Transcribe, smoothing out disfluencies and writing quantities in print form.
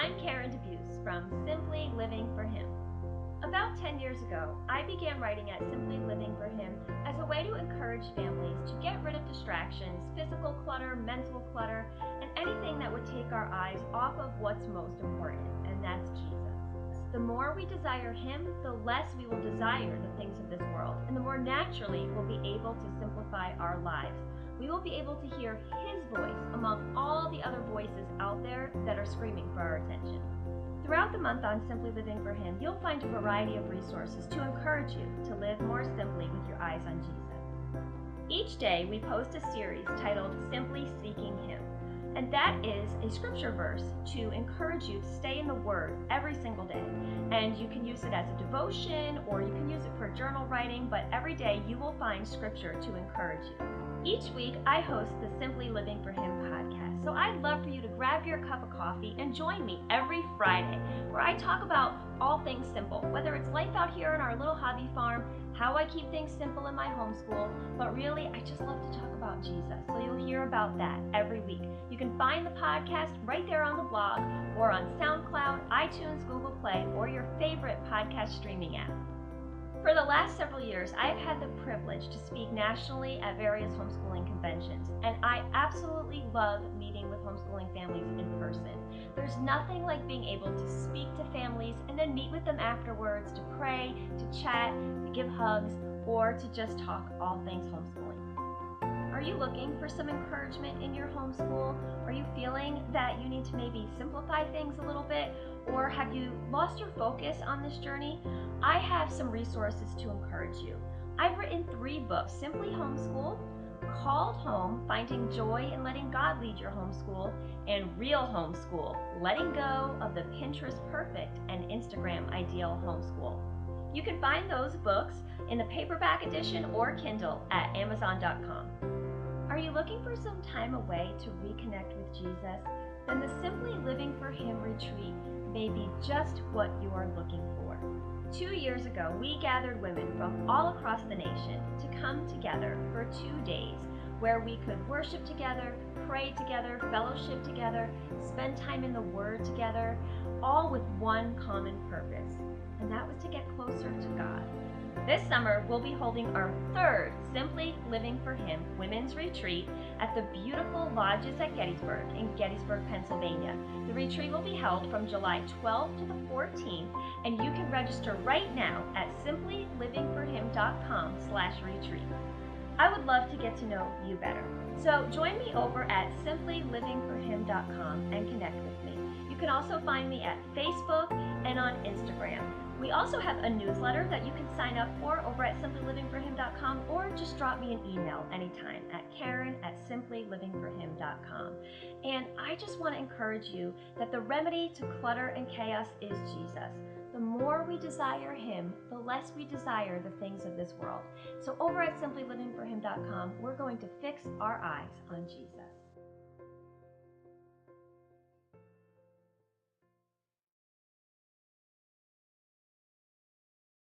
I'm DeBeus from Simply Living for Him. About 10 years ago, I began writing at Simply Living for Him as a way to encourage families to get rid of distractions, physical clutter, mental clutter, and anything that would take our eyes off of what's most important, and that's Jesus. The more we desire Him, the less we will desire the things of this world, and the more naturally we'll be able to simplify our lives. We will be able to hear His voice among all the other voices out there that are screaming for our attention. Throughout the month on Simply Living for Him, you'll find a variety of resources to encourage you to live more simply with your eyes on Jesus. Each day we post a series titled Simply Seeking Him, and that is a scripture verse to encourage you to stay in the Word every single day. And you can use it as a devotion or you can use it for journal writing, but every day you will find scripture to encourage you. Each week I host the Simply Living for Him podcast, so I'd love for you to grab your cup of coffee and join me every Friday where I talk about all things simple, whether it's life out here on our little hobby farm, how I keep things simple in my homeschool, but really I just love to talk about Jesus, so you'll hear about that every week. You can find the podcast right there on the blog or on SoundCloud, iTunes, Google Play, or your favorite podcast streaming app. For the last several years, I've had the privilege to speak nationally at various homeschooling conventions, and I absolutely love meeting with homeschooling families in person. There's nothing like being able to speak to families and then meet with them afterwards to pray, to chat, to give hugs, or to just talk all things homeschooling. Are you looking for some encouragement in your homeschool? Are you feeling that you need to maybe simplify things a little bit? Or have you lost your focus on this journey? I have some resources to encourage you. I've written 3 books: Simply Homeschool, Called Home, Finding Joy in Letting God Lead Your Homeschool, and Real Homeschool, Letting Go of the Pinterest Perfect and Instagram Ideal Homeschool. You can find those books in the paperback edition or Kindle at Amazon.com. Are you looking for some time away to reconnect with Jesus? Then the Simply Living for Him retreat may be just what you are looking for. 2 years ago, we gathered women from all across the nation to come together for 2 days where we could worship together, pray together, fellowship together, spend time in the Word together, all with one common purpose, and that was to get closer to God. This summer, we'll be holding our 3rd Simply Living for Him Women's Retreat at the beautiful lodges at Gettysburg in Gettysburg, Pennsylvania. The retreat will be held from July 12th to the 14th, and you can register right now at simplylivingforhim.com/retreat. I would love to get to know you better. So join me over at simplylivingforhim.com and connect with me. You can also find me at Facebook and on Instagram. We also have a newsletter that you can sign up for over at simplylivingforhim.com, or just drop me an email anytime at Karen@simplylivingforhim.com. And I just want to encourage you that the remedy to clutter and chaos is Jesus. The more we desire Him, the less we desire the things of this world. So over at simplylivingforhim.com, we're going to fix our eyes on Jesus.